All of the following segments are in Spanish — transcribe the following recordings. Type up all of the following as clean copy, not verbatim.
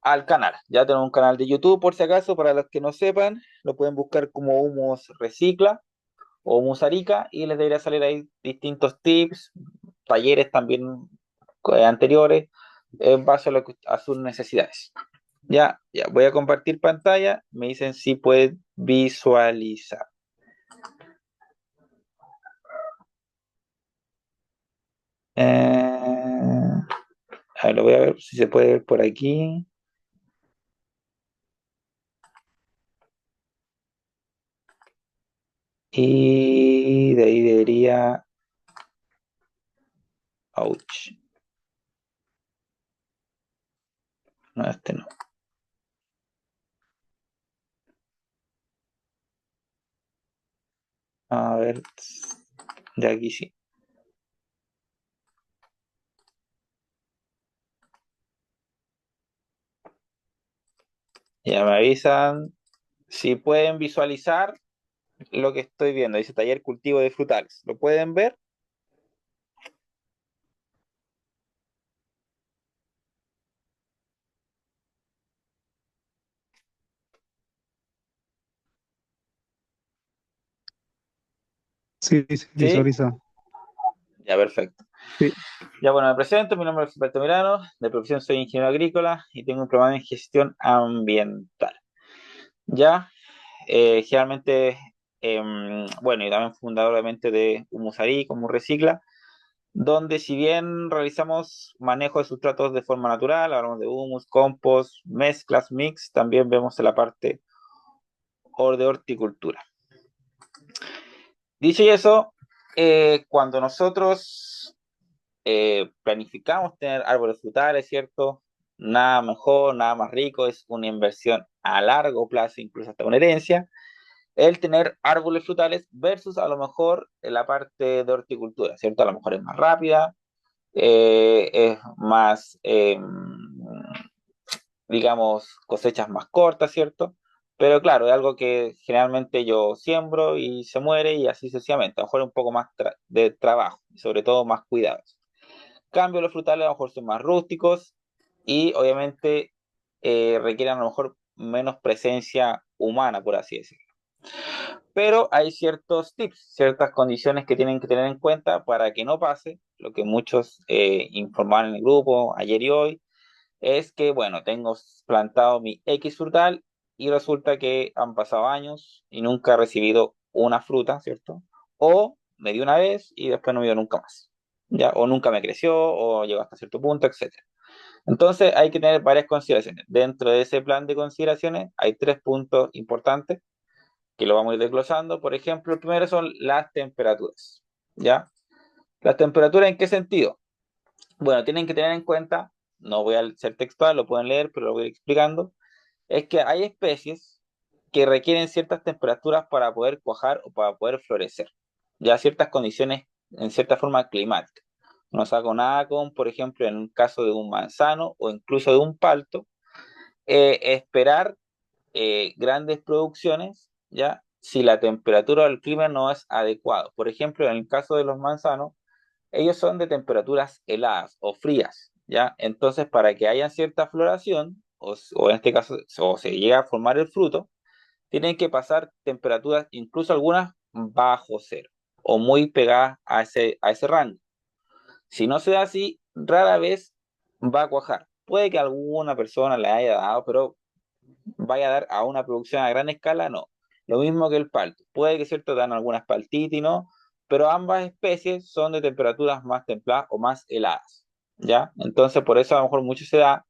al canal. Ya tenemos un canal de YouTube, por si acaso, para los que no sepan, lo pueden buscar como Humus Recicla o Humus Arica y les debería salir ahí distintos tips, talleres también anteriores, en base a, a sus necesidades. Ya, ya, voy a compartir pantalla, me dicen si pueden visualizar. A ver, lo voy a ver si se puede ver por aquí. Y de ahí debería. Ouch. No, este no. A ver. De aquí sí. Ya me avisan si pueden visualizar lo que estoy viendo. Dice taller cultivo de frutales. ¿Lo pueden ver? Sí, sí, Sí. visualiza. Ya, perfecto. Sí. Ya, bueno, me presento. Mi nombre es Gilberto Milano. De profesión soy ingeniero agrícola y tengo un programa en gestión ambiental. Ya, generalmente, bueno, y también fundador obviamente de Humusari, como Recicla, donde si bien realizamos manejo de sustratos de forma natural, hablamos de humus, compost, mezclas, mix, también vemos en la parte de horticultura. Dicho y eso, cuando nosotros planificamos tener árboles frutales, ¿cierto? Nada mejor, nada más rico, es una inversión a largo plazo, incluso hasta una herencia, el tener árboles frutales versus a lo mejor en la parte de horticultura, ¿cierto? A lo mejor es más rápida, es más, digamos, cosechas más cortas, ¿cierto? Pero claro, es algo que generalmente yo siembro y se muere y así sucesivamente. A lo mejor un poco más de trabajo y sobre todo más cuidados. Cambio, los frutales a lo mejor son más rústicos y obviamente requieren a lo mejor menos presencia humana, por así decirlo. Pero hay ciertos tips, ciertas condiciones que tienen que tener en cuenta para que no pase lo que muchos informaron en el grupo ayer y hoy, es que, bueno, tengo plantado mi X frutal y resulta que han pasado años y nunca he recibido una fruta, ¿cierto? O me dio una vez y después no me dio nunca más, ¿ya? O nunca me creció o llegó hasta cierto punto, etcétera. Entonces hay que tener varias consideraciones. Dentro de ese plan de consideraciones hay tres puntos importantes que lo vamos a ir desglosando. Por ejemplo, el primero son las temperaturas, ¿ya? ¿Las temperaturas en qué sentido? Bueno, tienen que tener en cuenta, no voy a ser textual, lo pueden leer, pero lo voy a ir explicando, es que hay especies que requieren ciertas temperaturas para poder cuajar o para poder florecer, ya ciertas condiciones en cierta forma climática. No saco nada con, por ejemplo, en un caso de un manzano o incluso de un palto, esperar grandes producciones, ¿ya? Si la temperatura del clima no es adecuado. Por ejemplo, en el caso de los manzanos, ellos son de temperaturas heladas o frías, ¿ya? Entonces, para que haya cierta floración, o en este caso, o se llega a formar el fruto, tienen que pasar temperaturas, incluso algunas bajo cero, o muy pegadas a ese rango. Si no se da así, rara vez va a cuajar. Puede que alguna persona le haya dado, pero vaya a dar a una producción a gran escala, no. Lo mismo que el palto. Puede que cierto dan algunas paltitas y no, pero ambas especies son de temperaturas más templadas o más heladas, ¿ya? Entonces por eso a lo mejor mucho se da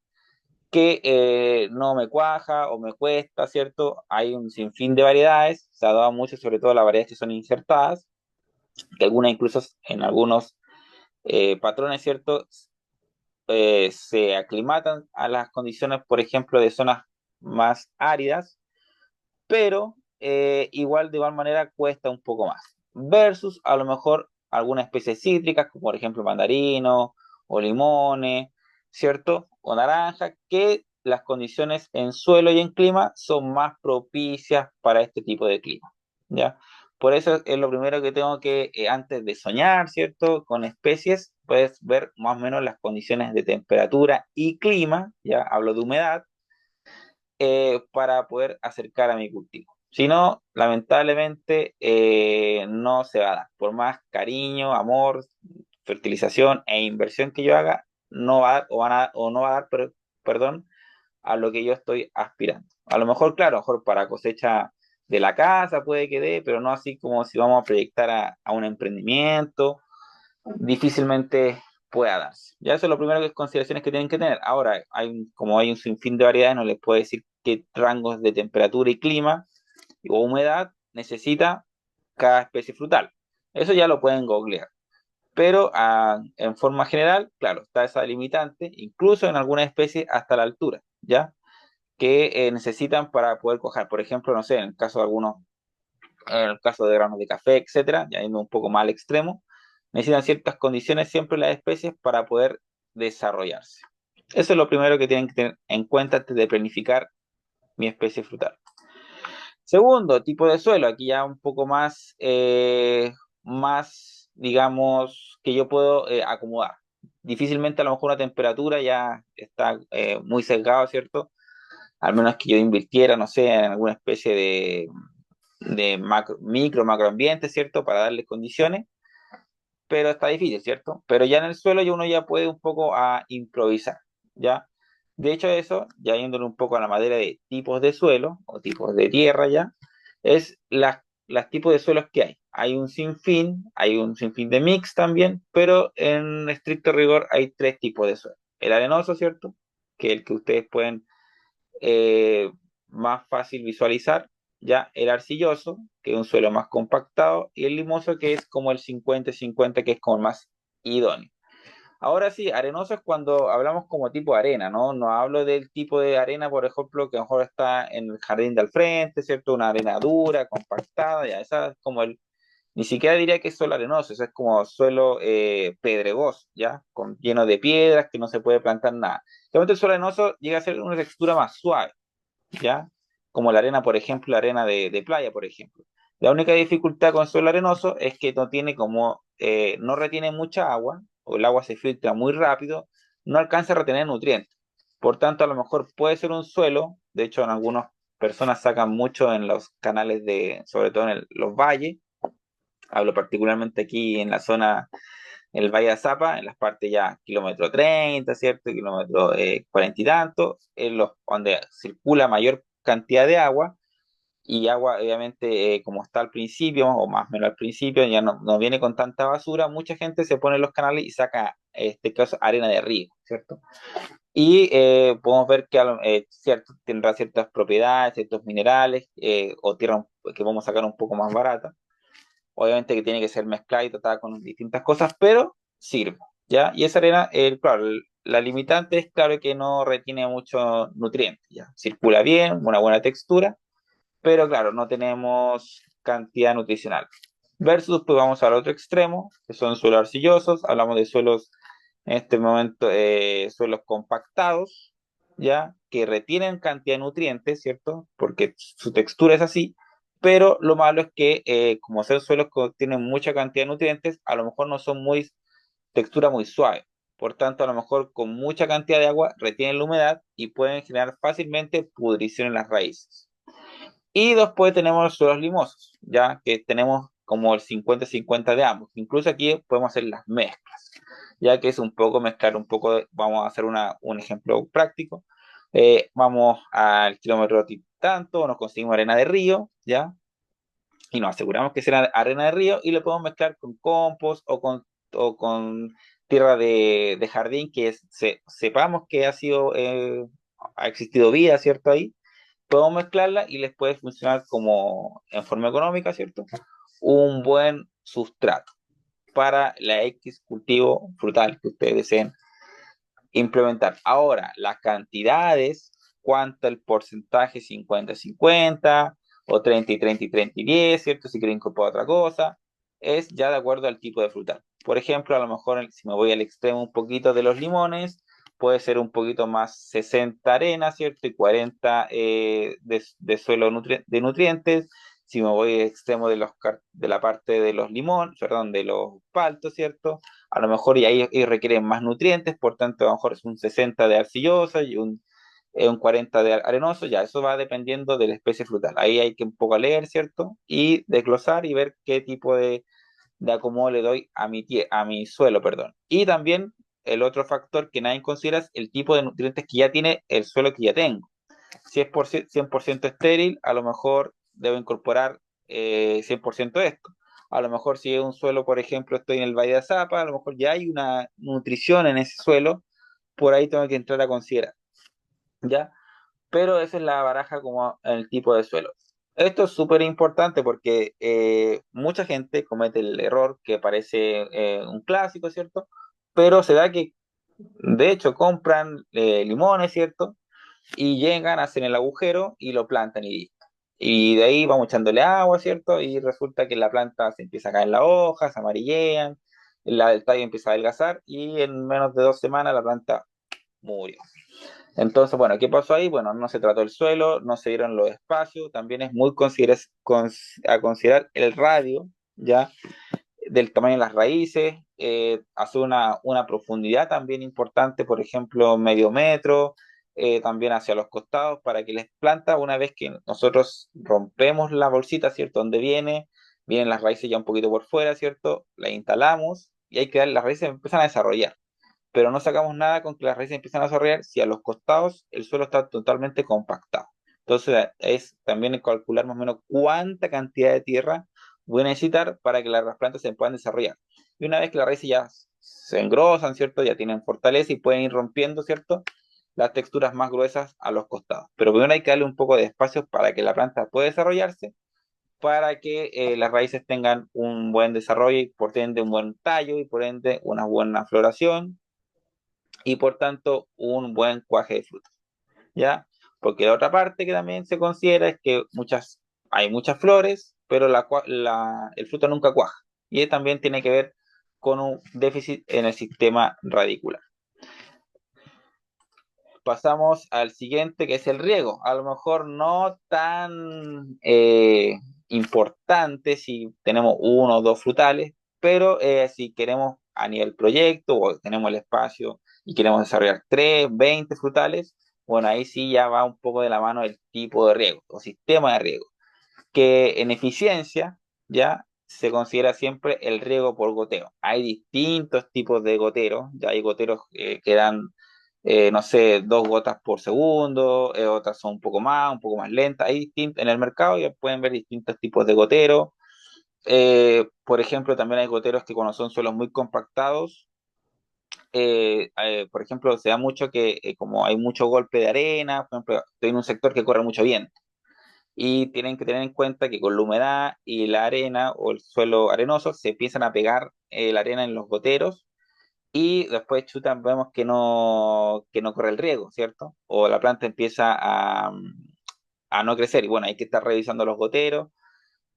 que no me cuaja o me cuesta, ¿cierto? Hay un sinfín de variedades, se ha dado mucho, sobre todo las variedades que son insertadas, que algunas incluso en algunos patrones, ¿cierto? Se aclimatan a las condiciones, por ejemplo, de zonas más áridas, pero igual de igual manera cuesta un poco más. Versus a lo mejor algunas especies cítricas, como por ejemplo mandarinos o limones, ¿cierto? O naranja, que las condiciones en suelo y en clima son más propicias para este tipo de clima, ¿ya? Por eso es lo primero que tengo que, antes de soñar, ¿cierto? Con especies, puedes ver más o menos las condiciones de temperatura y clima, ya hablo de humedad, para poder acercar a mi cultivo. Si no, lamentablemente no se va a dar. Por más cariño, amor, fertilización e inversión que yo haga, no va a dar, o no va a dar, perdón, a lo que yo estoy aspirando. A lo mejor, claro, a lo mejor para cosecha de la casa puede que dé, pero no así como si vamos a proyectar a un emprendimiento, difícilmente pueda darse. Ya eso es lo primero que es consideraciones que tienen que tener. Ahora, como hay un sinfín de variedades, no les puedo decir qué rangos de temperatura y clima o humedad necesita cada especie frutal. Eso ya lo pueden googlear. Pero en forma general, claro, está esa limitante, incluso en algunas especies hasta la altura, ¿ya? Que necesitan para poder coger. Por ejemplo, no sé, en el caso de algunos, en el caso de granos de café, etcétera, ya yendo un poco más al extremo, necesitan ciertas condiciones siempre las especies para poder desarrollarse. Eso es lo primero que tienen que tener en cuenta antes de planificar mi especie frutal. Segundo, tipo de suelo, aquí ya un poco más digamos, que yo puedo acomodar. Difícilmente a lo mejor una temperatura ya está muy sesgado, ¿cierto? Al menos que yo invirtiera, no sé, en alguna especie de macroambiente, ¿cierto? Para darle condiciones, pero está difícil, ¿cierto? Pero ya en el suelo ya uno ya puede un poco a improvisar, ¿ya? De hecho, eso, ya yéndole un poco a la materia de tipos de suelo o tipos de tierra ya, es las tipos de suelos que hay. Hay un sinfín de mix también, pero en estricto rigor hay tres tipos de suelo. El arenoso, ¿cierto? Que es el que ustedes pueden eh, más fácil visualizar, ya el arcilloso, que es un suelo más compactado, y el limoso, que es como el 50-50, que es como el más idóneo. Ahora sí, arenoso es cuando hablamos como tipo de arena, ¿no? No hablo del tipo de arena, por ejemplo, que a lo mejor está en el jardín de al frente, ¿cierto? Una arena dura, compactada, ya, esa es como ni siquiera diría que es suelo arenoso, eso es como suelo pedregoso, ¿ya? Lleno de piedras, que no se puede plantar nada. Realmente el suelo arenoso llega a ser una textura más suave, ¿ya? Como la arena, por ejemplo, la arena de playa, por ejemplo. La única dificultad con el suelo arenoso es que no tiene no retiene mucha agua, o el agua se filtra muy rápido, no alcanza a retener nutrientes. Por tanto, a lo mejor puede ser un suelo, de hecho, en algunas personas sacan mucho en los canales sobre todo en los valles, hablo particularmente aquí en la zona, en el Valle de Azapa, en las partes ya kilómetro 30, ¿cierto? Kilómetro 40 y tanto, donde circula mayor cantidad de agua, y agua, obviamente, como está al principio, o más o menos al principio, ya no viene con tanta basura, mucha gente se pone en los canales y saca, en este caso, arena de río, ¿cierto? Y podemos ver que cierto, tendrá ciertas propiedades, ciertos minerales, o tierra que vamos a sacar un poco más barata. Obviamente que tiene que ser mezclada y tratada con distintas cosas, pero sirve, ¿ya? Y esa arena, claro, la limitante es claro que no retiene muchos nutrientes, ¿ya? Circula bien, una buena textura, pero claro, no tenemos cantidad nutricional. Versus, pues vamos al otro extremo, que son suelos arcillosos, hablamos de suelos, en este momento, suelos compactados, ¿ya? Que retienen cantidad de nutrientes, ¿cierto? Porque su textura es así, pero lo malo es que como son suelos que tienen mucha cantidad de nutrientes, a lo mejor no son textura muy suave. Por tanto, a lo mejor con mucha cantidad de agua retienen la humedad y pueden generar fácilmente pudrición en las raíces. Y después tenemos los suelos limosos, ya que tenemos como el 50-50 de ambos. Incluso aquí podemos hacer las mezclas, ya que es un poco mezclar un poco, vamos a hacer un ejemplo práctico. Vamos al kilómetro tanto, nos conseguimos arena de río, ¿ya? Y nos aseguramos que será arena de río y lo podemos mezclar con compost o con tierra de jardín sepamos que ha existido vida, ¿cierto? Ahí podemos mezclarla y les puede funcionar como en forma económica, ¿cierto? Un buen sustrato para la X cultivo frutal que ustedes deseen implementar. Ahora, las cantidades, cuánto el porcentaje 50-50 o 30 y 30 y 30 y 10, ¿cierto? Si quieren incorporar otra cosa, es ya de acuerdo al tipo de frutal. Por ejemplo, a lo mejor si me voy al extremo un poquito de los limones, puede ser un poquito más 60 arena, ¿cierto? Y 40 de suelo de nutrientes. Si me voy al extremo de la parte de los limón, perdón, de los paltos, ¿cierto? A lo mejor y ahí requieren más nutrientes, por tanto a lo mejor es un 60 de arcillosa y un un 40 de arenoso, ya eso va dependiendo de la especie frutal. Ahí hay que un poco leer, ¿cierto? Y desglosar y ver qué tipo de acomodo le doy a mi suelo, perdón. Y también el otro factor que nadie considera es el tipo de nutrientes que ya tiene el suelo que ya tengo. Si es 100% estéril, a lo mejor debo incorporar 100% de esto. A lo mejor si es un suelo, por ejemplo, estoy en el Valle de Azapa, a lo mejor ya hay una nutrición en ese suelo, por ahí tengo que entrar a considerar, ¿ya? Pero esa es la baraja como el tipo de suelo. Esto es súper importante porque mucha gente comete el error que parece un clásico, ¿cierto? Pero se da que, de hecho, compran limones, ¿cierto? Y llegan, hacen el agujero y lo plantan y listo. Y de ahí vamos echándole agua, ¿cierto? Y resulta que la planta se empieza a caer las hojas, se amarillean, el tallo empieza a adelgazar y en menos de 2 semanas la planta murió. Entonces, bueno, ¿qué pasó ahí? Bueno, no se trató el suelo, no se dieron los espacios, también es muy a considerar el radio, ¿ya? Del tamaño de las raíces, hacer una profundidad también importante, por ejemplo, medio metro, también hacia los costados, para que las plantas, una vez que nosotros rompemos la bolsita, ¿cierto? Donde vienen las raíces ya un poquito por fuera, ¿cierto? La instalamos y hay que dar, las raíces empiezan a desarrollar, pero no sacamos nada con que las raíces empiezan a desarrollar si a los costados el suelo está totalmente compactado. Entonces es también calcular más o menos cuánta cantidad de tierra voy a necesitar para que las plantas se puedan desarrollar. Y una vez que las raíces ya se engrosan, ¿cierto? Ya tienen fortaleza y pueden ir rompiendo, ¿cierto? Las texturas más gruesas a los costados. Pero primero hay que darle un poco de espacio para que la planta pueda desarrollarse, para que las raíces tengan un buen desarrollo y por ende un buen tallo y por ende una buena floración y por tanto un buen cuaje de frutos, ¿ya? Porque la otra parte que también se considera es que hay muchas flores, pero el fruto nunca cuaja. Y también tiene que ver con un déficit en el sistema radicular. Pasamos al siguiente, que es el riego. A lo mejor no tan importante si tenemos uno o dos frutales, pero si queremos a nivel proyecto o tenemos el espacio y queremos desarrollar 3, 20 frutales, bueno, ahí sí ya va un poco de la mano el tipo de riego o sistema de riego, que en eficiencia ya se considera siempre el riego por goteo. Hay distintos tipos de goteros, ya hay goteros que dan, no sé, 2 gotas por segundo, otras son un poco más lentas. En el mercado ya pueden ver distintos tipos de goteros. Por ejemplo, también hay goteros que cuando son suelos muy compactados, por ejemplo, se da mucho que como hay mucho golpe de arena, por ejemplo, estoy en un sector que corre mucho viento y tienen que tener en cuenta que con la humedad y la arena o el suelo arenoso se empiezan a pegar la arena en los goteros y después chutan, vemos que no corre el riego, ¿cierto? O la planta empieza a no crecer y bueno, hay que estar revisando los goteros,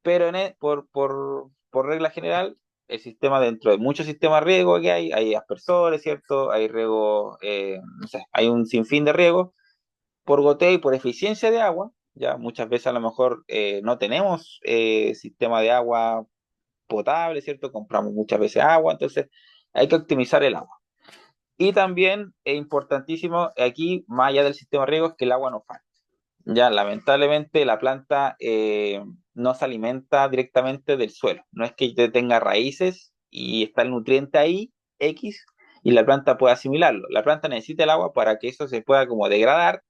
pero por regla general, el sistema dentro de muchos sistemas de riego que hay aspersores, ¿cierto? Hay riego, no sé, hay un sinfín de riego por goteo y por eficiencia de agua, ya muchas veces a lo mejor no tenemos sistema de agua potable, ¿cierto? Compramos muchas veces agua, entonces hay que optimizar el agua. Y también es importantísimo aquí, más allá del sistema de riego, es que el agua no falte. Ya, lamentablemente la planta no se alimenta directamente del suelo. No es que tenga raíces y está el nutriente ahí, X, y la planta pueda asimilarlo. La planta necesita el agua para que eso se pueda como degradar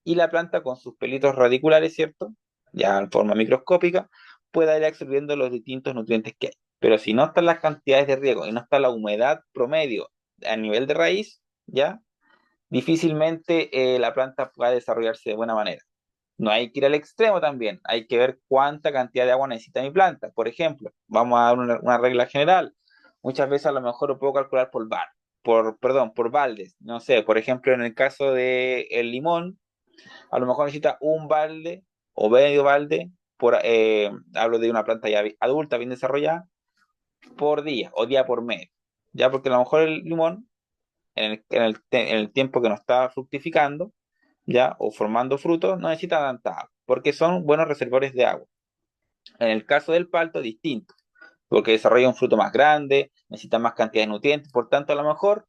y la planta con sus pelitos radiculares, ¿cierto? Ya en forma microscópica, pueda ir absorbiendo los distintos nutrientes que hay. Pero si no están las cantidades de riego y no está la humedad promedio a nivel de raíz, ¿ya? Difícilmente la planta pueda desarrollarse de buena manera. No hay que ir al extremo también, hay que ver cuánta cantidad de agua necesita mi planta. Por ejemplo, vamos a dar una regla general. Muchas veces a lo mejor lo puedo calcular perdón, por baldes. No sé, por ejemplo, en el caso del limón, a lo mejor necesita un balde o medio balde, hablo de una planta ya adulta, bien desarrollada, por día o día por mes. Ya porque a lo mejor el limón, en el tiempo que no está fructificando, ya, o formando frutos, no necesita tanta agua, porque son buenos reservorios de agua. En el caso del palto, distinto, porque desarrolla un fruto más grande, necesita más cantidad de nutrientes, por tanto, a lo mejor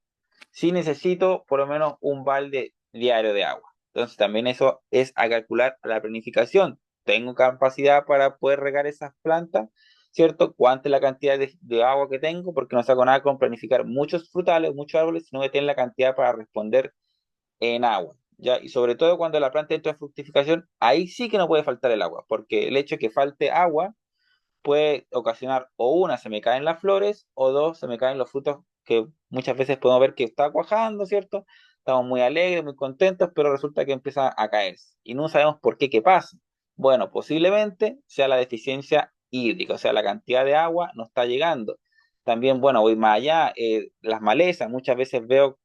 sí necesito por lo menos un balde diario de agua. Entonces también eso es a calcular a la planificación. ¿Tengo capacidad para poder regar esas plantas? ¿Cierto? ¿Cuánta es la cantidad de agua que tengo? Porque no saco nada con planificar muchos frutales, muchos árboles, sino que tener la cantidad para responder en agua. ¿Ya? Y sobre todo cuando la planta entra en fructificación, ahí sí que no puede faltar el agua, porque el hecho de que falte agua puede ocasionar o una, se me caen las flores, o dos, se me caen los frutos que muchas veces podemos ver que está cuajando, ¿cierto? Estamos muy alegres, muy contentos, pero resulta que empieza a caerse. Y no sabemos por qué, qué pasa. Bueno, posiblemente sea la deficiencia hídrica, o sea, la cantidad de agua no está llegando. También, bueno, voy más allá, las malezas, muchas veces veo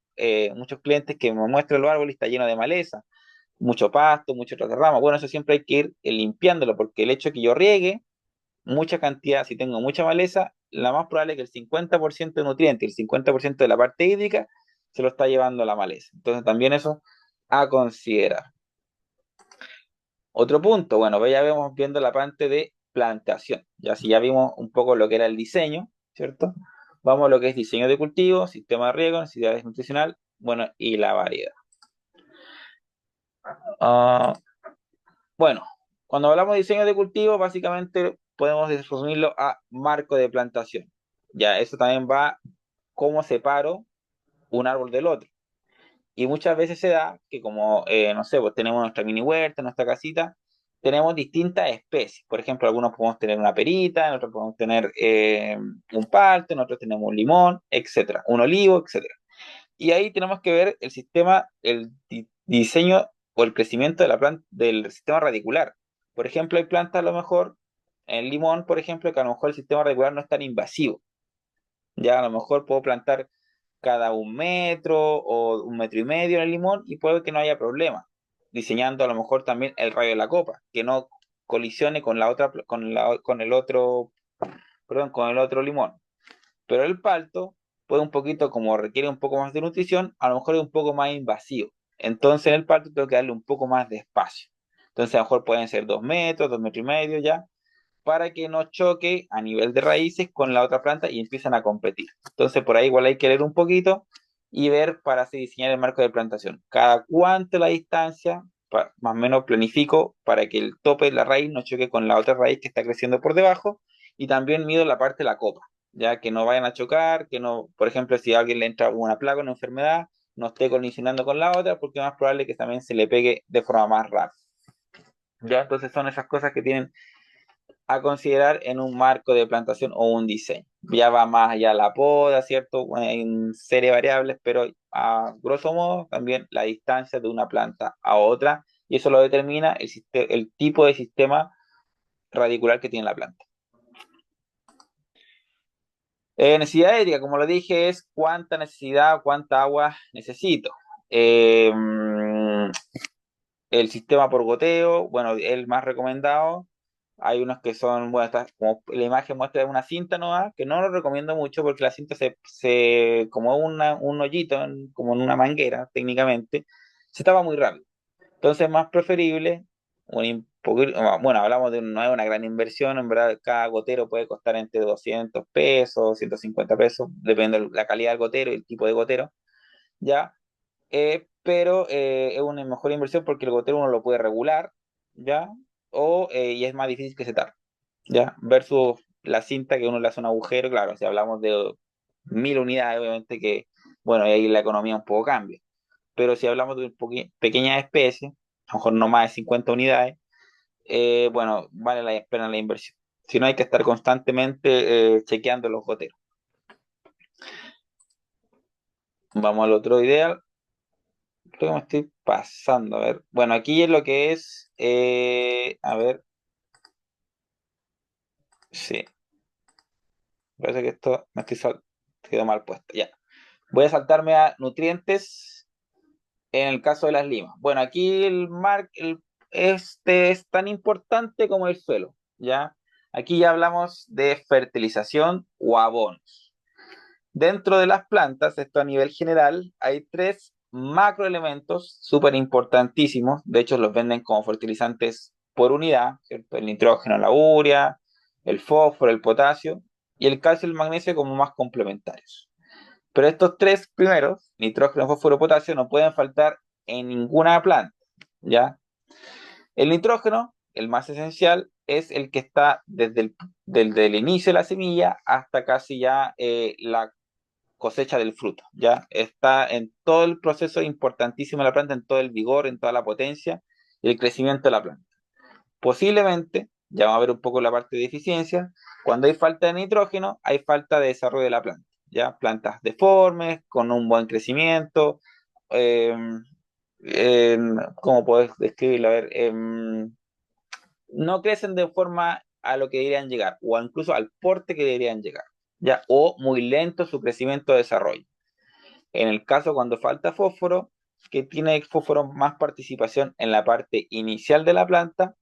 muchos clientes que me muestran los árboles y está lleno de maleza, mucho pasto, mucho otras ramas. Bueno, eso siempre hay que ir limpiándolo, porque el hecho de que yo riegue mucha cantidad, si tengo mucha maleza, la más probable es que el 50% de nutrientes, el 50% de la parte hídrica, se lo está llevando la maleza. Entonces también eso a considerar. Otro punto, bueno, ya vemos viendo la parte de plantación. Ya si ya vimos un poco lo que era el diseño, ¿cierto? Vamos a lo que es diseño de cultivo, sistema de riego, necesidades nutricional, bueno, y la variedad. Ah, bueno, cuando hablamos de diseño de cultivo, básicamente podemos resumirlo a marco de plantación. Ya, eso también va cómo separo un árbol del otro. Y muchas veces se da que como, no sé, pues tenemos nuestra mini huerta, nuestra casita, tenemos distintas especies. Por ejemplo, algunos podemos tener una perita, en otros podemos tener un palto, en otros tenemos un limón, etcétera, un olivo, etcétera. Y ahí tenemos que ver el sistema, diseño o el crecimiento de la planta, del sistema radicular. Por ejemplo, hay plantas a lo mejor, en limón, por ejemplo, que a lo mejor el sistema radicular no es tan invasivo. Ya a lo mejor puedo plantar cada 1 metro o 1 metro y medio en el limón y puede que no haya problema. Diseñando a lo mejor también el radio de la copa, que no colisione con la otra, con el otro, perdón, con el otro limón. Pero el palto puede un poquito, como requiere un poco más de nutrición, a lo mejor es un poco más invasivo. Entonces en el palto tengo que darle un poco más de espacio. Entonces a lo mejor pueden ser 2 metros, 2 metros y medio ya, para que no choque a nivel de raíces con la otra planta y empiezan a competir. Entonces por ahí igual hay que leer un poquito y ver para así diseñar el marco de plantación. Cada cuánto la distancia, más o menos planifico para que el tope de la raíz no choque con la otra raíz que está creciendo por debajo y también mido la parte de la copa, ya que no vayan a chocar, que no, por ejemplo, si a alguien le entra una plaga, una enfermedad, no esté colisionando con la otra porque es más probable que también se le pegue de forma más rápida. Ya, entonces son esas cosas que tienen a considerar en un marco de plantación o un diseño. Ya va más allá la poda, ¿cierto? En serie de variables, pero a grosso modo también la distancia de una planta a otra, y eso lo determina el tipo de sistema radicular que tiene la planta. Necesidad hídrica, como lo dije, es cuánta necesidad, cuánta agua necesito. Eh, el sistema por goteo, bueno, el más recomendado. Hay unos que son, bueno, como la imagen muestra una cinta, ¿no? Que no lo recomiendo mucho porque la cinta como un hoyito, como en una manguera, técnicamente, se tapa muy rápido. Entonces es más preferible, bueno, hablamos de no es una gran inversión, en verdad cada gotero puede costar entre 200 pesos, 150 pesos, depende de la calidad del gotero y el tipo de gotero, ¿ya? Pero es una mejor inversión porque el gotero uno lo puede regular, ¿ya? Y es más difícil que se tape, ¿ya? Versus la cinta que uno le hace un agujero, claro, si hablamos de 1.000 unidades, obviamente que, bueno, ahí la economía un poco cambia. Pero si hablamos de pequeñas especies, a lo mejor no más de 50 unidades, bueno, vale la pena la inversión. Si no, hay que estar constantemente chequeando los goteros. Vamos al otro ideal. Creo que me estoy pasando. A ver. Bueno, aquí es lo que es. A ver. Sí. Parece que esto me quedó mal puesto. Ya. Voy a saltarme a nutrientes en el caso de las limas. Bueno, aquí este es tan importante como el suelo. ¿Ya? Aquí ya hablamos de fertilización o abonos. Dentro de las plantas, esto a nivel general, hay tres macroelementos súper importantísimos. De hecho, los venden como fertilizantes por unidad, ¿cierto? El nitrógeno, la urea, el fósforo, el potasio y el calcio y el magnesio como más complementarios. Pero estos tres primeros, nitrógeno, fósforo, potasio, no pueden faltar en ninguna planta. ¿ya? El nitrógeno, el más esencial, es el que está desde el inicio de la semilla hasta casi ya la cosecha del fruto, ¿ya? Está en todo el proceso importantísimo de la planta, en todo el vigor, en toda la potencia y el crecimiento de la planta. Posiblemente, ya vamos a ver un poco la parte de eficiencia, cuando hay falta de nitrógeno, hay falta de desarrollo de la planta, ¿ya? Plantas deformes, con un buen crecimiento, eh, ¿cómo puedes describirlo? A ver, no crecen de forma a lo que deberían llegar, o incluso al porte que deberían llegar, ¿ya? O muy lento su crecimiento o desarrollo. En el caso cuando falta fósforo, que tiene fósforo más participación en la parte inicial de la planta,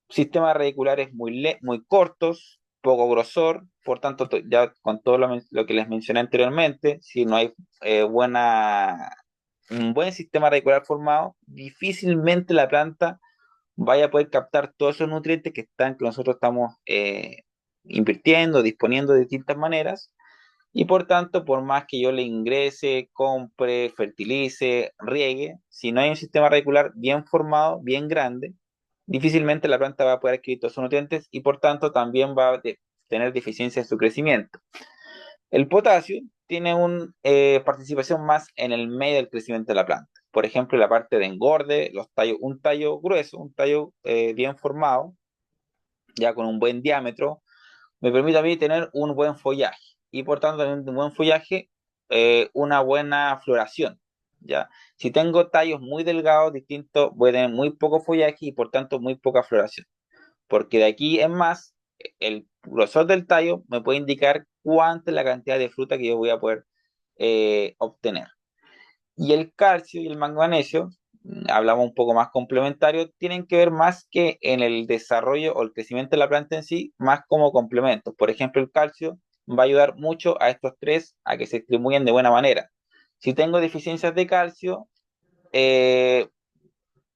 sistemas radiculares muy cortos, poco grosor, por tanto, ya con todo lo que les mencioné anteriormente, si no hay un buen sistema radicular formado, difícilmente la planta vaya a poder captar todos esos nutrientes que nosotros estamos invirtiendo, disponiendo de distintas maneras, y por tanto, por más que yo le ingrese, compre, fertilice, riegue, si no hay un sistema radicular bien formado, bien grande, difícilmente la planta va a poder adquirir todos esos nutrientes y por tanto también va a tener deficiencia en su crecimiento. El potasio tiene una participación más en el medio del crecimiento de la planta. Por ejemplo, la parte de engorde, un tallo grueso, un tallo bien formado, ya con un buen diámetro, me permite a mí tener un buen follaje y por tanto también un buen follaje, una buena floración, ¿ya? Si tengo tallos muy delgados, distintos, voy a tener muy poco follaje y por tanto muy poca floración, porque de aquí en más, el grosor del tallo me puede indicar cuánta es la cantidad de fruta que yo voy a poder obtener. Y el calcio y el magnesio, hablamos un poco más complementario, tienen que ver más que en el desarrollo o el crecimiento de la planta en sí, más como complementos. Por ejemplo, el calcio va a ayudar mucho a estos tres a que se distribuyan de buena manera. Si tengo deficiencias de calcio, eh,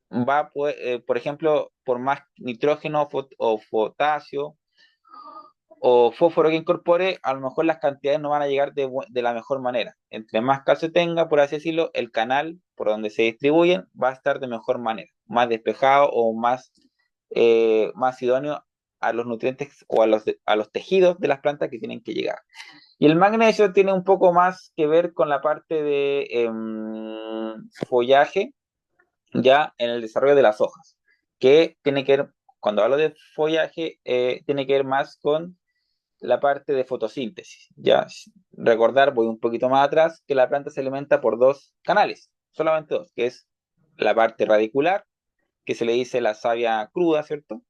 va a poder, por ejemplo, por más nitrógeno o potasio o fósforo que incorpore, a lo mejor las cantidades no van a llegar de la mejor manera. Entre más calcio tenga, por así decirlo, el canal por donde se distribuyen va a estar de mejor manera, más despejado o más idóneo a los nutrientes o a los tejidos de las plantas que tienen que llegar. Y el magnesio tiene un poco más que ver con la parte de follaje, ya en el desarrollo de las hojas, que tiene que ver, cuando hablo de follaje, tiene que ver más con la parte de fotosíntesis. Ya recordar, voy un poquito más atrás, que la planta se alimenta por dos canales, solamente dos, que es la parte radicular, que se le dice la savia cruda, ¿cierto?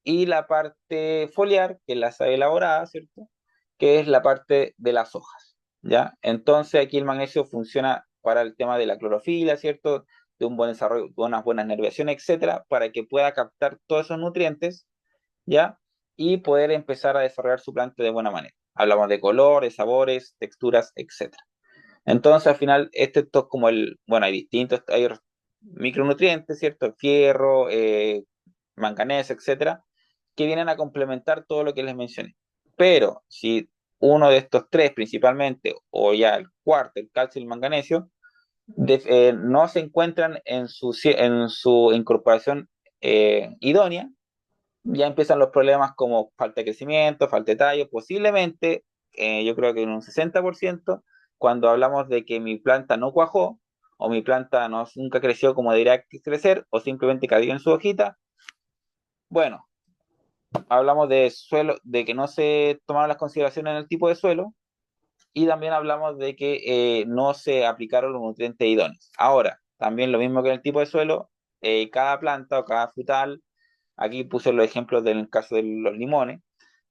Y la parte foliar, que es la savia elaborada, ¿cierto? Que es la parte de las hojas, ¿ya? Entonces aquí el magnesio funciona para el tema de la clorofila, ¿cierto? De un buen desarrollo, de unas buenas nerviaciones, etcétera, para que pueda captar todos esos nutrientes, ¿ya? Y poder empezar a desarrollar su planta de buena manera. Hablamos de colores, sabores, texturas, etcétera. Entonces, al final, esto es como bueno, hay distintos, hay micronutrientes, ¿cierto? Fierro, manganeso, etcétera, que vienen a complementar todo lo que les mencioné. Pero si uno de estos tres principalmente, o ya el cuarto, el calcio y el manganesio, no se encuentran en su incorporación idónea, ya empiezan los problemas como falta de crecimiento, falta de tallo, posiblemente, yo creo que en un 60%, cuando hablamos de que mi planta no cuajó, o mi planta nunca creció como debería crecer, o simplemente cayó en su hojita, bueno, hablamos de suelo, de que no se tomaron las consideraciones en el tipo de suelo, y también hablamos de que no se aplicaron los nutrientes idóneos. Ahora, también lo mismo que en el tipo de suelo, cada planta o cada frutal, aquí puse los ejemplos del caso de los limones,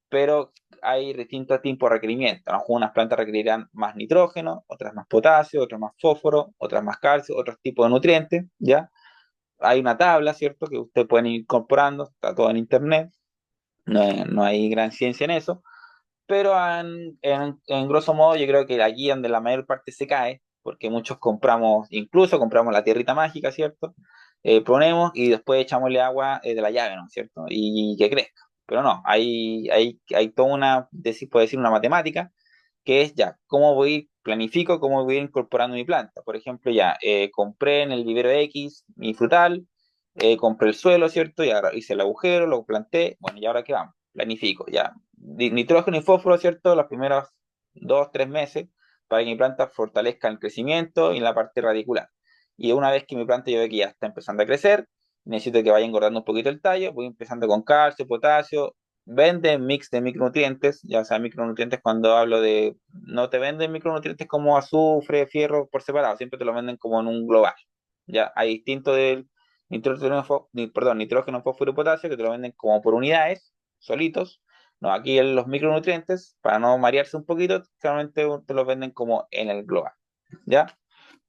pero hay distintos tipos de requerimientos. Algunas plantas requerirán más nitrógeno, otras más potasio, otras más fósforo, otras más calcio, otros tipos de nutrientes, ¿ya? Hay una tabla, ¿cierto? Que ustedes pueden ir incorporando, está todo en internet, no hay gran ciencia en eso, pero en grosso modo yo creo que la guía donde la mayor parte se cae, porque muchos compramos, incluso compramos la tierrita mágica, ¿cierto? Ponemos y después echamosle agua de la llave, ¿no? ¿Cierto? Y que crezca. Pero no, hay toda puedo decir, una matemática, que es ya, planifico cómo voy a ir incorporando mi planta. Por ejemplo, ya compré en el vivero X mi frutal, compré el suelo, ¿cierto? Y ahora hice el agujero, lo planté, bueno, ¿y ahora qué vamos? Planifico, ya. Nitrógeno y fósforo, ¿cierto? Los primeros 2, 3 meses para que mi planta fortalezca el crecimiento y en la parte radicular. Y una vez que mi planta yo veo que ya está empezando a crecer, necesito que vaya engordando un poquito el tallo, voy empezando con calcio, potasio, venden mix de micronutrientes, ya sea micronutrientes cuando hablo de, no te venden micronutrientes como azufre, fierro por separado, siempre te lo venden como en un global, ya, hay distinto del nitrógeno, fósforo y potasio que te lo venden como por unidades, solitos, no, aquí en los micronutrientes, para no marearse un poquito, generalmente te los venden como en el global, ¿ya?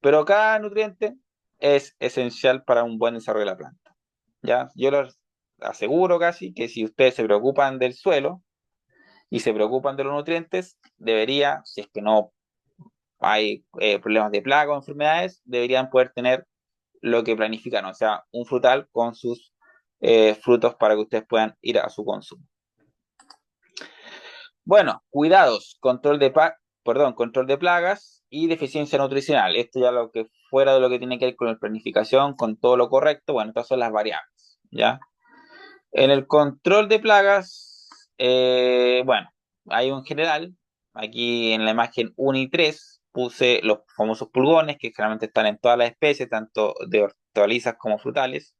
Pero cada nutriente es esencial para un buen desarrollo de la planta, ¿ya? Yo les aseguro casi que si ustedes se preocupan del suelo y se preocupan de los nutrientes, debería, si es que no hay problemas de plaga o enfermedades, deberían poder tener lo que planifican, o sea, un frutal con sus frutos para que ustedes puedan ir a su consumo. Bueno, cuidados, control de plagas y deficiencia nutricional. Esto ya lo que fuera de lo que tiene que ver con la planificación, con todo lo correcto, bueno, estas son las variables, ¿ya? En el control de plagas, bueno, hay un general, aquí en la imagen 1 y 3 puse los famosos pulgones, que generalmente están en todas las especies, tanto de hortalizas como frutales.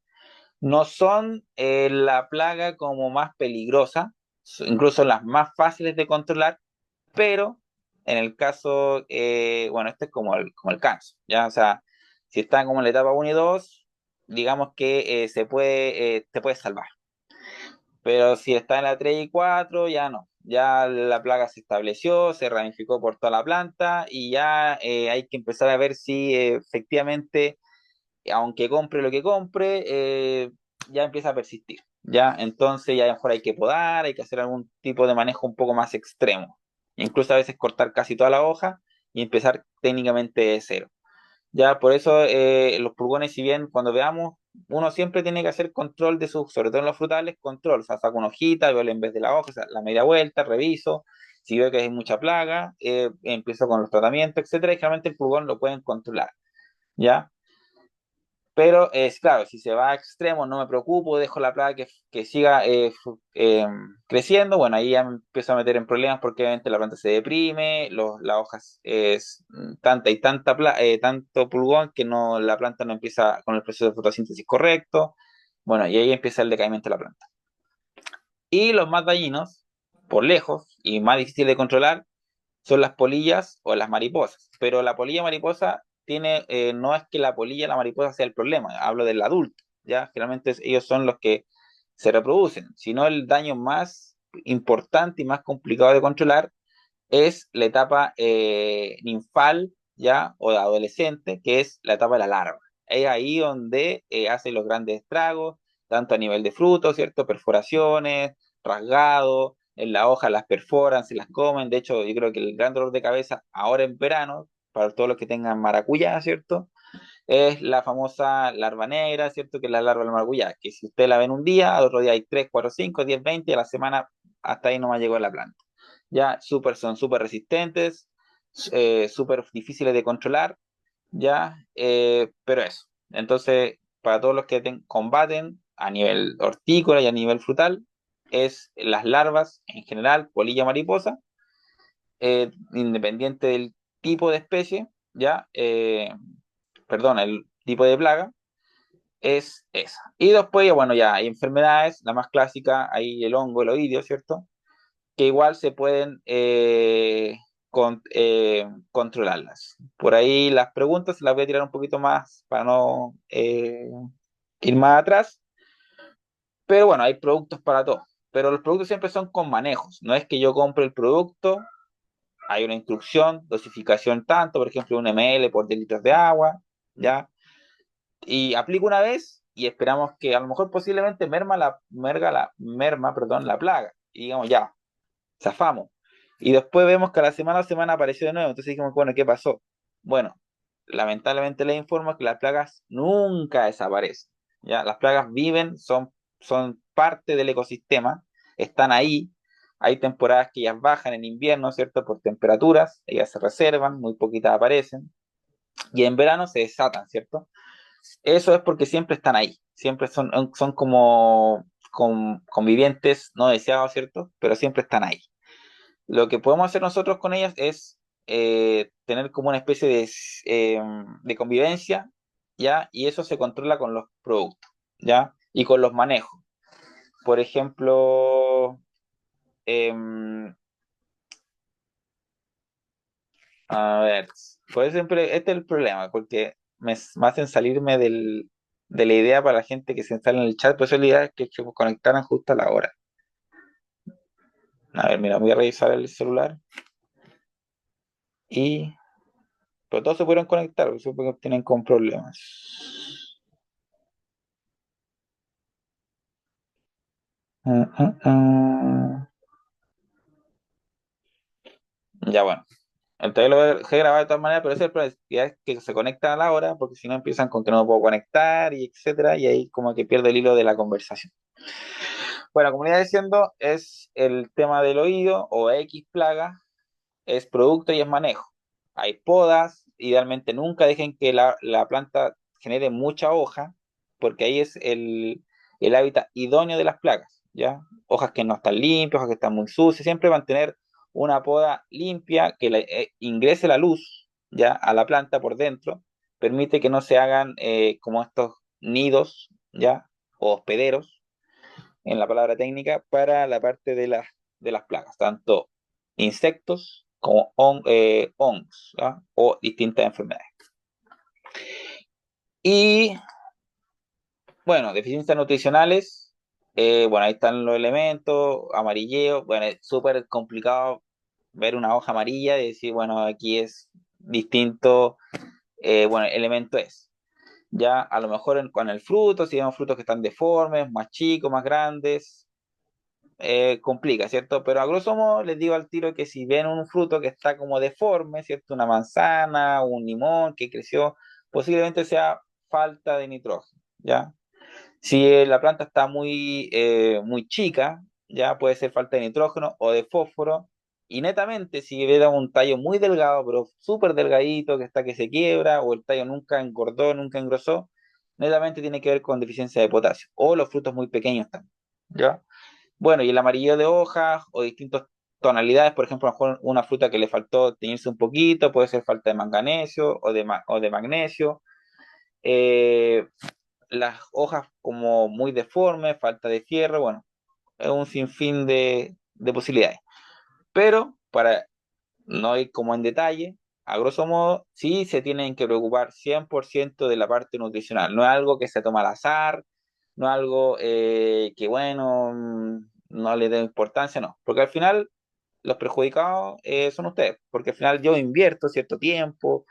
No son la plaga como más peligrosa, incluso las más fáciles de controlar, pero en el caso, bueno, este es como el cáncer, ¿ya? O sea, si están como en la etapa 1 y 2, digamos que te puede salvar. Pero si está en la 3 y 4, ya no. Ya la plaga se estableció, se ramificó por toda la planta y ya hay que empezar a ver si efectivamente, aunque compre lo que compre, ya empieza a persistir. ¿Ya? Entonces ya a lo mejor hay que podar, hay que hacer algún tipo de manejo un poco más extremo. Incluso a veces cortar casi toda la hoja y empezar técnicamente de cero. Ya, por eso los pulgones, si bien cuando veamos, uno siempre tiene que hacer control de sus, sobre todo en los frutales, control, o sea, saco una hojita, veo en vez de la hoja, o sea, la media vuelta, reviso, si veo que hay mucha plaga, empiezo con los tratamientos, etcétera, y generalmente el pulgón lo pueden controlar, ¿ya? Pero es claro, si se va a extremos, no me preocupo, dejo la plaga que siga creciendo. Bueno, ahí ya me empiezo a meter en problemas porque obviamente la planta se deprime, las hojas es tanta y tanto pulgón que no, la planta no empieza con el proceso de fotosíntesis correcto. Bueno, y ahí empieza el decaimiento de la planta. Y los más dañinos, por lejos, y más difícil de controlar, son las polillas o las mariposas. Pero la polilla mariposa no es que la mariposa sea el problema, hablo del adulto, ¿ya? Generalmente ellos son los que se reproducen, sino el daño más importante y más complicado de controlar es la etapa ninfal, ¿ya? O de adolescente, que es la etapa de la larva. Es ahí donde hace los grandes estragos, tanto a nivel de frutos, ¿cierto? Perforaciones, rasgado, en la hoja las perforan, se las comen. De hecho, yo creo que el gran dolor de cabeza ahora en verano, para todos los que tengan maracuyá, ¿cierto? Es la famosa larva negra, ¿cierto? Que es la larva del maracuyá, que si usted la ven un día, al otro día hay 3, 4, 5, 10, 20, a la semana hasta ahí no me llegó a la planta. Ya son súper resistentes, súper difíciles de controlar, ya, pero eso. Entonces, para todos los que combaten a nivel hortícola y a nivel frutal, es las larvas en general, polilla mariposa, independiente del tipo de especie, ya, perdón, el tipo de plaga, es esa. Y después, bueno, ya hay enfermedades, la más clásica, ahí el hongo, el oidio, ¿cierto? Que igual se pueden controlarlas. Por ahí las preguntas las voy a tirar un poquito más para no ir más atrás, pero bueno, hay productos para todo. Pero los productos siempre son con manejos, no es que yo compre el producto, hay una instrucción, dosificación tanto, por ejemplo, 1 ml por 10 litros de agua, ¿ya? Y aplico una vez y esperamos que a lo mejor posiblemente perdón, la plaga. Y digamos, ya, zafamos. Y después vemos que a la semana apareció de nuevo. Entonces dijimos, bueno, ¿qué pasó? Bueno, lamentablemente les informo que las plagas nunca desaparecen. ¿Ya? Las plagas viven, son parte del ecosistema, están ahí. Hay temporadas que ellas bajan en invierno, ¿cierto? Por temperaturas, ellas se reservan, muy poquitas aparecen. Y en verano se desatan, ¿cierto? Eso es porque siempre están ahí, siempre son como convivientes no deseados, ¿cierto? Pero siempre están ahí. Lo que podemos hacer nosotros con ellas es tener como una especie de convivencia, ¿ya? Y eso se controla con los productos, ¿ya? Y con los manejos. Por ejemplo, em, a ver, por siempre, este es el problema, porque me hacen salirme de la idea para la gente que se instala en el chat, por eso la idea es que se conectaran justo a la hora. A ver, mira, voy a revisar el celular y... Pero todos se pudieron conectar, supongo que tienen con problemas. Mm, mm, mm. Ya bueno. Entonces lo dejé grabado de todas maneras, pero ese es el problema, ya es que se conectan a la hora, porque si no empiezan con que no me puedo conectar y etcétera, y ahí como que pierde el hilo de la conversación. Bueno, como iba diciendo, es el tema del oído o X plaga, es producto y es manejo. Hay podas, idealmente nunca dejen que la planta genere mucha hoja, porque ahí es el hábitat idóneo de las plagas, ¿ya? Hojas que no están limpias, hojas que están muy sucias, siempre mantener una poda limpia que ingrese la luz, ¿ya? A la planta por dentro, permite que no se hagan como estos nidos, ¿ya? O hospederos, en la palabra técnica, para la parte de las plagas, tanto insectos como hongos, ¿ya? O distintas enfermedades. Y bueno, deficiencias nutricionales, bueno, ahí están los elementos, amarilleo, bueno, es súper complicado ver una hoja amarilla y decir, bueno, aquí es distinto, bueno, elemento es. Ya a lo mejor con el fruto, si vemos frutos que están deformes, más chicos, más grandes, complica, ¿cierto? Pero a grosso modo les digo al tiro que si ven un fruto que está como deforme, ¿cierto? Una manzana, un limón que creció, posiblemente sea falta de nitrógeno, ¿ya? Si la planta está muy chica, ya puede ser falta de nitrógeno o de fósforo. Y netamente, si ve un tallo muy delgado, pero súper delgadito, que está que se quiebra, o el tallo nunca engordó, nunca engrosó, netamente tiene que ver con deficiencia de potasio. O los frutos muy pequeños también, ¿ya? Bueno, y el amarillo de hojas o distintas tonalidades, por ejemplo, a lo mejor una fruta que le faltó teñirse un poquito, puede ser falta de manganesio o de magnesio. Eh, las hojas como muy deformes, falta de fierro, bueno, es un sinfín de posibilidades. Pero para no ir como en detalle, a grosso modo, sí se tienen que preocupar 100% de la parte nutricional. No es algo que se toma al azar, no es algo que, bueno, no le dé importancia, no. Porque al final los perjudicados son ustedes, porque al final yo invierto cierto tiempo,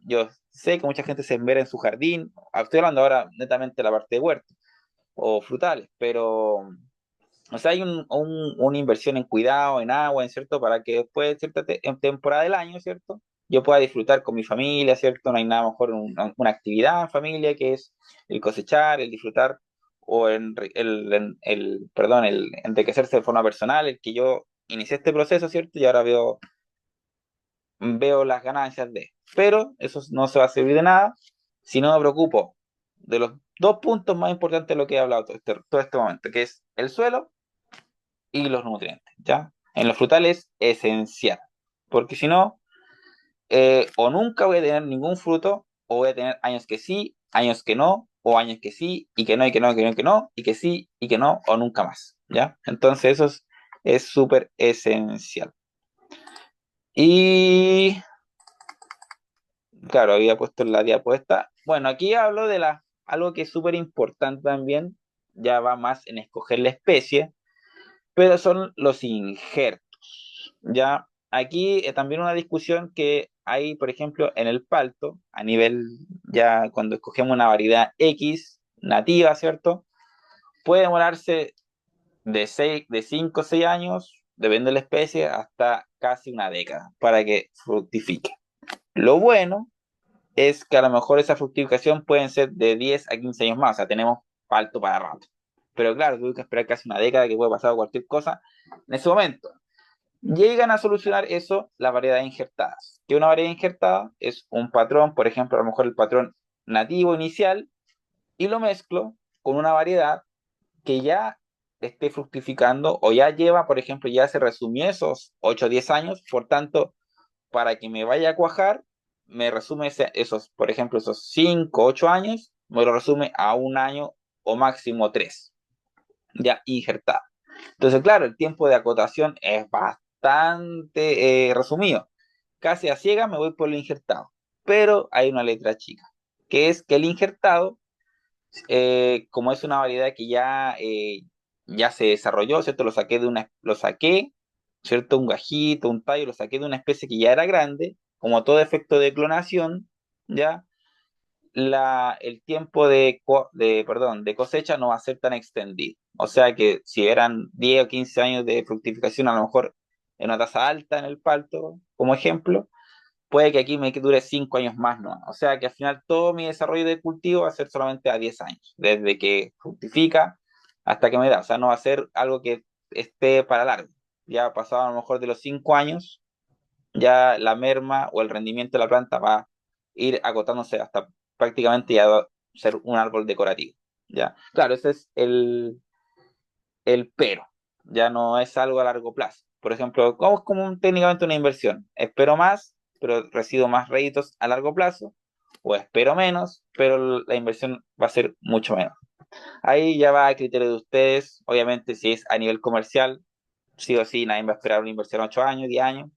yo sé que mucha gente se esmera en su jardín, estoy hablando ahora netamente de la parte de huerto o frutales, pero o sea, hay una inversión en cuidado, en agua, en cierto, para que después, cierta en temporada del año, ¿cierto? Yo pueda disfrutar con mi familia, ¿cierto? No hay nada mejor una actividad en familia que es el cosechar, el disfrutar o perdón, el enriquecerse de forma personal, el que yo inicié este proceso, ¿cierto? Y ahora veo las ganancias de. Pero eso no se va a servir de nada si no me preocupo de los dos puntos más importantes de lo que he hablado todo este momento, que es el suelo y los nutrientes, ¿ya? En los frutales es esencial, porque si no, o nunca voy a tener ningún fruto, o voy a tener años que sí, años que no, o años que sí, y que no, y que no, y que no, y que no, y que sí, y que no, o nunca más, ¿ya? Entonces eso es súper esencial. Y claro, había puesto en la diapuesta. Bueno, aquí hablo de algo que es súper importante también, ya va más en escoger la especie, pero son los injertos. Ya, aquí también una discusión que hay, por ejemplo, en el palto, a nivel ya cuando escogemos una variedad X nativa, ¿cierto? Puede demorarse de 5 o 6 años, depende de la especie, hasta casi una década para que fructifique. Lo bueno es que a lo mejor esa fructificación pueden ser de 10 a 15 años más, o sea, tenemos palto para rato. Pero claro, tuve que esperar casi una década que puede pasar cualquier cosa en ese momento. Llegan a solucionar eso las variedades injertadas. Que una variedad injertada es un patrón, por ejemplo, a lo mejor el patrón nativo inicial y lo mezclo con una variedad que ya esté fructificando o ya lleva, por ejemplo, ya se resumió esos 8 o 10 años, por tanto, para que me vaya a cuajar, me resume esos, por ejemplo, esos 5 8 años, me lo resume a un año o máximo 3 ya injertada. Entonces, claro, el tiempo de acotación es bastante resumido. Casi a ciega me voy por el injertado, pero hay una letra chica, que es que el injertado, como es una variedad que ya se desarrolló, ¿cierto? Lo saqué, ¿cierto? Un gajito, un tallo, lo saqué de una especie que ya era grande, como todo efecto de clonación, ¿ya? El tiempo de cosecha no va a ser tan extendido. O sea que si eran 10 o 15 años de fructificación, a lo mejor en una tasa alta en el palto, como ejemplo, puede que aquí me dure 5 años más, ¿no? O sea que al final todo mi desarrollo de cultivo va a ser solamente a 10 años, desde que fructifica hasta que me da. O sea, no va a ser algo que esté para largo. Ya pasado a lo mejor de los 5 años, ya la merma o el rendimiento de la planta va a ir agotándose hasta prácticamente ya va a ser un árbol decorativo. ¿Ya? Claro, ese es el pero, ya no es algo a largo plazo. Por ejemplo, ¿cómo es como técnicamente una inversión? Espero más, pero recibo más réditos a largo plazo, o espero menos, pero la inversión va a ser mucho menos. Ahí ya va a criterio de ustedes, obviamente si es a nivel comercial, sí o sí, nadie va a esperar una inversión 8 años, 10 años,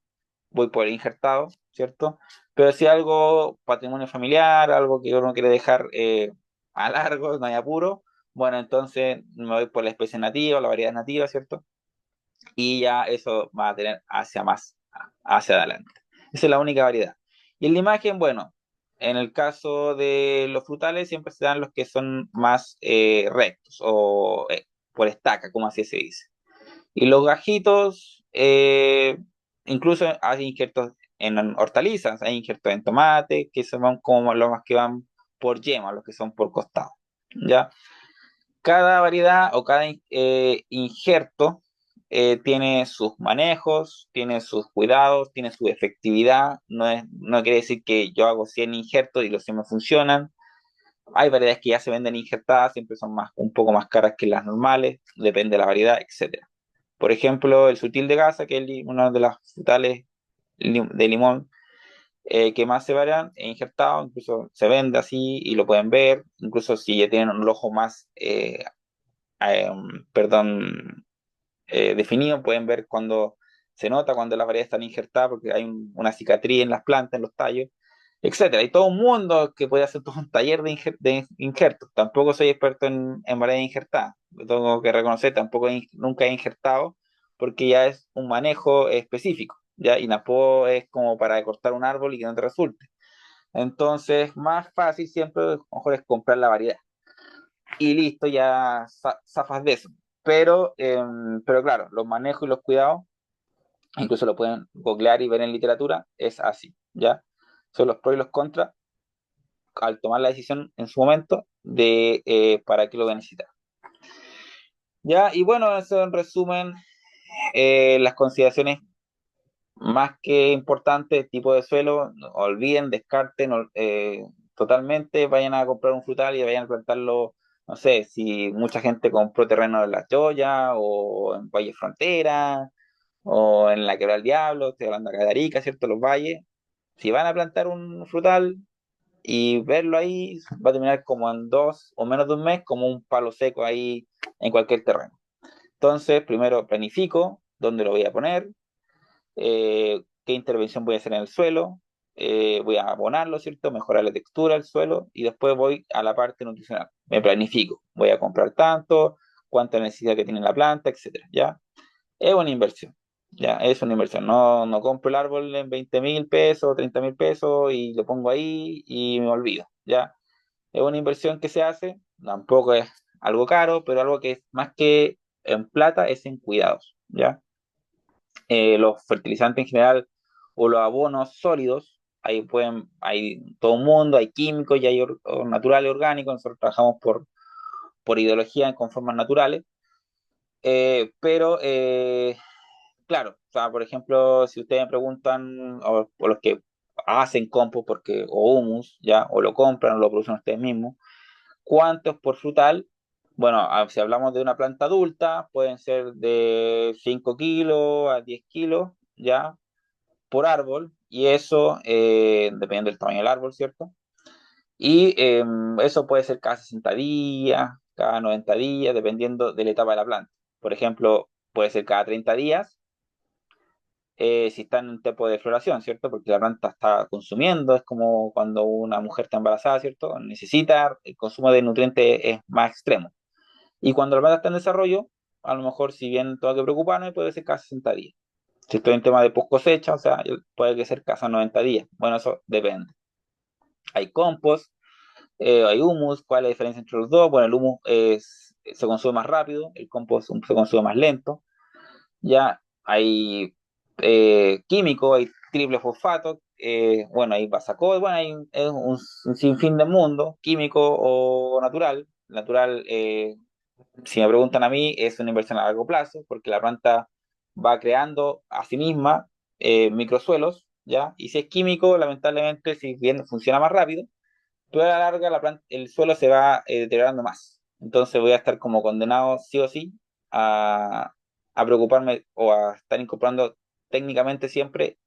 voy por el injertado, ¿cierto? Pero si algo patrimonio familiar, algo que uno quiere dejar a largo, no hay apuro, bueno, entonces me voy por la especie nativa, la variedad nativa, ¿cierto? Y ya eso va a tener hacia adelante. Esa es la única variedad. Y en la imagen, bueno, en el caso de los frutales siempre se dan los que son más rectos o por estaca, como así se dice. Y los gajitos, incluso hay injertos en hortalizas, hay injertos en tomate, que son como los más que van por yema, los que son por costado. ¿Ya? Cada variedad o cada injerto tiene sus manejos, tiene sus cuidados, tiene su efectividad. No quiere decir que yo hago 100 injertos y los 100 me funcionan. Hay variedades que ya se venden injertadas, siempre son un poco más caras que las normales, depende de la variedad, etcétera. Por ejemplo, el sutil de Gaza, que es una de las frutales de limón que más se varían, e injertado, incluso se vende así y lo pueden ver, incluso si ya tienen un ojo más, perdón, definido, pueden ver cuando se nota cuando las variedades están injertadas porque hay una cicatriz en las plantas, en los tallos, etcétera. Hay todo un mundo que puede hacer todo un taller de injertos. Tampoco soy experto en variedades injertadas. Lo tengo que reconocer, tampoco nunca he injertado porque ya es un manejo específico, ¿ya? Y tampoco es como para cortar un árbol y que no te resulte. Entonces, más fácil siempre, a lo mejor es comprar la variedad y listo, ya zafas de eso. Pero claro, los manejos y los cuidados, incluso lo pueden googlear y ver en literatura, es así, ¿ya? Son los pros y los contras al tomar la decisión en su momento de para qué lo voy a necesitar. ¿Ya? Y bueno, eso en resumen, las consideraciones más que importantes, tipo de suelo, no olviden, descarten totalmente, vayan a comprar un frutal y vayan a plantarlo, no sé, si mucha gente compró terreno en La Choya o en Valle Frontera o en la Quebrada del Diablo, estoy hablando acá de Arica, ¿cierto? Los valles, si van a plantar un frutal y verlo ahí, va a terminar como en 2 o menos de un mes, como un palo seco ahí en cualquier terreno. Entonces, primero planifico dónde lo voy a poner, qué intervención voy a hacer en el suelo, voy a abonarlo, ¿cierto? Mejorar la textura del suelo y después voy a la parte nutricional. Me planifico, voy a comprar tanto, cuánta necesidad que tiene la planta, etcétera, ¿ya? Es una inversión, ¿ya? Es una inversión. No compro el árbol en 20.000 pesos, 30.000 pesos y lo pongo ahí y me olvido, ¿ya? Es una inversión que se hace, tampoco es algo caro, pero algo que es más que en plata es en cuidados, ¿ya? Los fertilizantes en general o los abonos sólidos, hay todo un mundo, hay químicos y hay naturales orgánicos, nosotros trabajamos por ideología con formas naturales, pero claro, o sea, por ejemplo, si ustedes me preguntan, o los que hacen compost porque, o humus, ya, o lo compran o lo producen ustedes mismos. ¿Cuántos por frutal? Bueno, si hablamos de una planta adulta, pueden ser de 5 kilos a 10 kilos, ya, por árbol, y eso, dependiendo del tamaño del árbol, ¿cierto? Y eso puede ser cada 60 días, cada 90 días, dependiendo de la etapa de la planta. Por ejemplo, puede ser cada 30 días, si está en un tiempo de floración, ¿cierto? Porque la planta está consumiendo, es como cuando una mujer está embarazada, ¿cierto? Necesita, el consumo de nutrientes es más extremo. Y cuando la planta está en desarrollo, a lo mejor, si bien tengo que preocuparme, puede ser cada 60 días. Si estoy en tema de post cosecha, o sea, puede que ser cada 90 días. Bueno, eso depende. Hay compost, hay humus. ¿Cuál es la diferencia entre los dos? Bueno, el humus se consume más rápido, el compost se consume más lento. Ya hay químicos, hay triple fosfato, bueno, hay basacol, bueno, hay un sinfín de mundo, químico o natural. Natural, si me preguntan a mí, es una inversión a largo plazo, porque la planta va creando a sí misma microsuelos, ¿ya? Y si es químico, lamentablemente, si bien funciona más rápido, pero a la larga el suelo se va deteriorando más. Entonces voy a estar como condenado sí o sí a preocuparme o a estar incorporando técnicamente siempre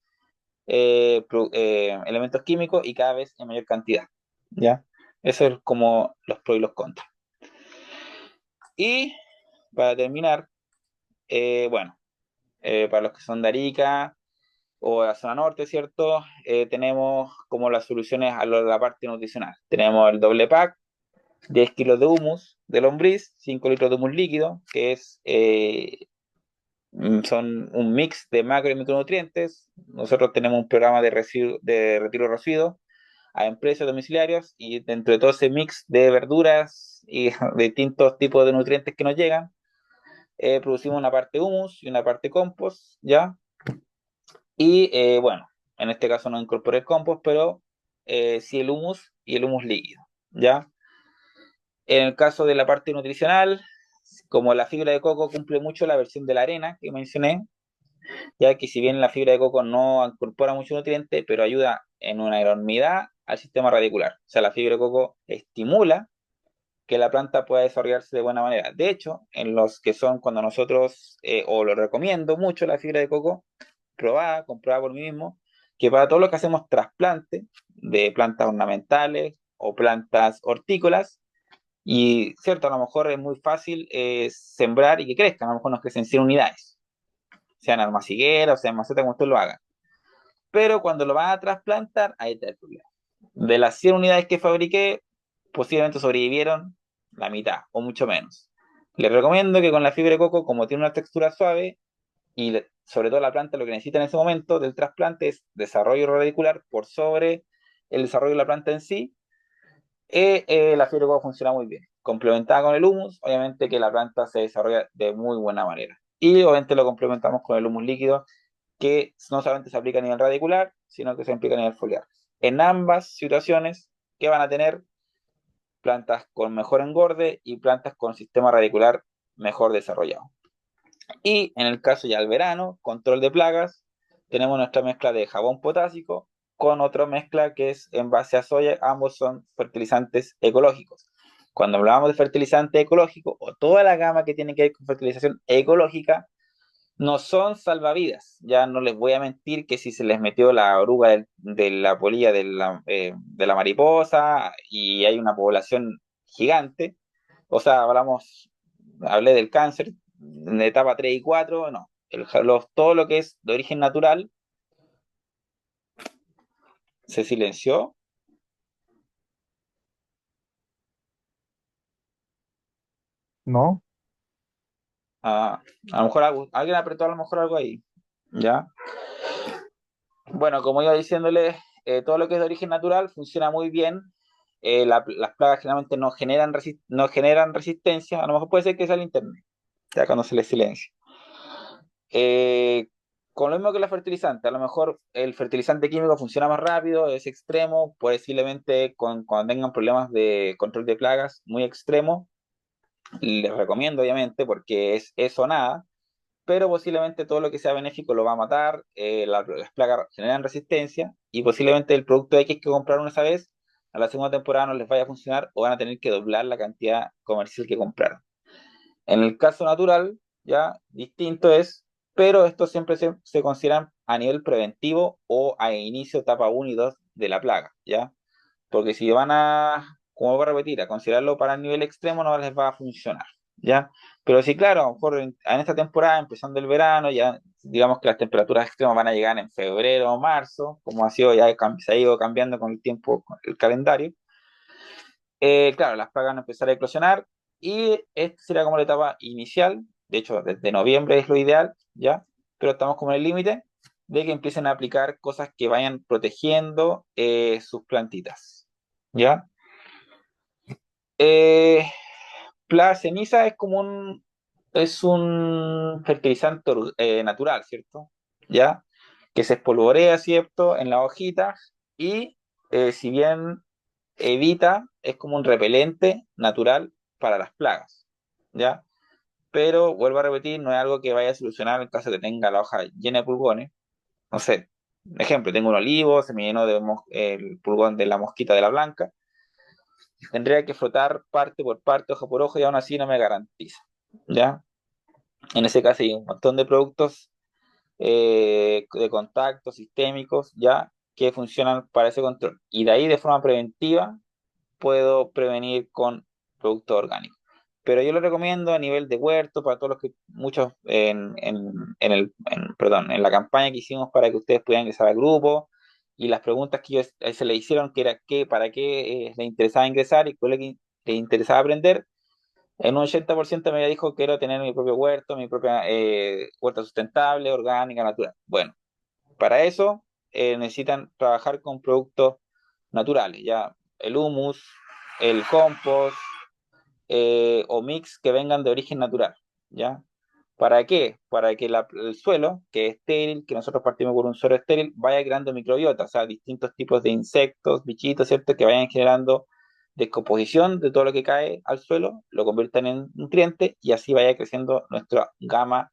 elementos químicos y cada vez en mayor cantidad. ¿Ya? Eso es como los pros y los contras. Y para terminar, bueno, para los que son de Arica o de la zona norte, ¿cierto? Tenemos como las soluciones a la parte nutricional. Tenemos el doble pack, 10 kilos de humus de lombriz, 5 litros de humus líquido, que son un mix de macro y micronutrientes. Nosotros tenemos un programa de retiro de residuos a empresas domiciliarias y dentro de todo ese mix de verduras y de distintos tipos de nutrientes que nos llegan, producimos una parte humus y una parte compost, ¿ya? Y bueno, en este caso no incorporé el compost, pero sí el humus y el humus líquido, ¿ya? En el caso de la parte nutricional, como la fibra de coco cumple mucho la versión de la arena que mencioné, ya que si bien la fibra de coco no incorpora mucho nutriente, pero ayuda en una enormidad al sistema radicular. O sea, la fibra de coco estimula que la planta pueda desarrollarse de buena manera. De hecho, en los que son cuando nosotros, o lo recomiendo mucho la fibra de coco, probada, comprada por mí mismo, que para todo lo que hacemos trasplante de plantas ornamentales o plantas hortícolas, y cierto, a lo mejor es muy fácil sembrar y que crezcan, a lo mejor nos crecen 100 unidades, sean almacigueras o sean macetas, como usted lo haga. Pero cuando lo van a trasplantar, ahí está el problema. De las 100 unidades que fabriqué, posiblemente sobrevivieron la mitad o mucho menos. Les recomiendo que con la fibra de coco, como tiene una textura suave, y sobre todo la planta lo que necesita en ese momento del trasplante es desarrollo radicular por sobre el desarrollo de la planta en sí, la fibra de coco funciona muy bien. Complementada con el humus, obviamente que la planta se desarrolla de muy buena manera. Y obviamente lo complementamos con el humus líquido, que no solamente se aplica a nivel radicular, sino que se aplica a nivel foliar. En ambas situaciones, que van a tener plantas con mejor engorde y plantas con sistema radicular mejor desarrollado. Y en el caso ya del verano, control de plagas, tenemos nuestra mezcla de jabón potásico con otra mezcla que es en base a soya. Ambos son fertilizantes ecológicos. Cuando hablamos de fertilizante ecológico o toda la gama que tiene que ver con fertilización ecológica, no son salvavidas. Ya no les voy a mentir que si se les metió la oruga de la polilla de la mariposa y hay una población gigante, o sea, hablé del cáncer en etapa 3 y 4, no. Todo lo que es de origen natural se silenció. ¿No? Ah, a lo mejor alguien apretó a lo mejor algo ahí. ¿Ya? Bueno, como iba diciéndole, todo lo que es de origen natural funciona muy bien. Las plagas generalmente no generan resistencia. A lo mejor puede ser que sea el internet, ya cuando se les silencia. Eh, con lo mismo que la fertilizante, a lo mejor el fertilizante químico funciona más rápido, es extremo, posiblemente cuando tengan problemas de control de plagas muy extremos, les recomiendo obviamente porque es eso o nada. pero posiblemente todo lo que sea benéfico lo va a matar, las plagas generan resistencia y posiblemente el producto X que compraron esa vez, a la segunda temporada no les vaya a funcionar o van a tener que doblar la cantidad comercial que compraron. En el caso natural, ya distinto es, pero esto siempre se consideran a nivel preventivo o a inicio etapa 1 y 2 de la plaga, ¿ya? Porque si van a, como voy a repetir, a considerarlo para el nivel extremo, no les va a funcionar, ¿ya? Pero sí, claro, a lo mejor en esta temporada, empezando el verano, ya digamos que las temperaturas extremas van a llegar en febrero o marzo, como ha sido ya se ha ido cambiando con el tiempo, con el calendario. Claro, las plagas van a empezar a eclosionar y esta será como la etapa inicial, de hecho, desde noviembre es lo ideal, ¿ya? Pero estamos como en el límite de que empiecen a aplicar cosas que vayan protegiendo sus plantitas, ¿ya? Eh, la ceniza es un fertilizante natural, ¿cierto? ¿Ya? Que se espolvorea, ¿cierto? En las hojitas y si bien evita, es como un repelente natural para las plagas, ¿ya? Pero vuelvo a repetir, no es algo que vaya a solucionar en caso de que tenga la hoja llena de pulgones. No sé, ejemplo, tengo un olivo, se me llenó el pulgón de la mosquita de la blanca. Tendría que frotar parte por parte, hoja por hoja, y aún así no me garantiza, ¿ya? En ese caso hay un montón de productos de contacto sistémicos, ¿ya? Que funcionan para ese control. Y de ahí, de forma preventiva, puedo prevenir con productos orgánicos. Pero yo lo recomiendo a nivel de huerto para todos los que, muchos perdón, en la campaña que hicimos para que ustedes pudieran ingresar al grupo y las preguntas que se le hicieron, que era qué, para qué le interesaba ingresar y cuál es lo que le interesaba aprender. En un 80% me dijo quiero tener mi propio huerto, mi propia huerta sustentable, orgánica, natural. Bueno, para eso necesitan trabajar con productos naturales, ya el humus, el compost o mix que vengan de origen natural, ¿ya? ¿Para qué? Para que el suelo, que es estéril, que nosotros partimos por un suelo estéril, vaya creando microbiota, o sea, distintos tipos de insectos, bichitos, ¿cierto? Que vayan generando descomposición de todo lo que cae al suelo, lo conviertan en nutrientes y así vaya creciendo nuestra gama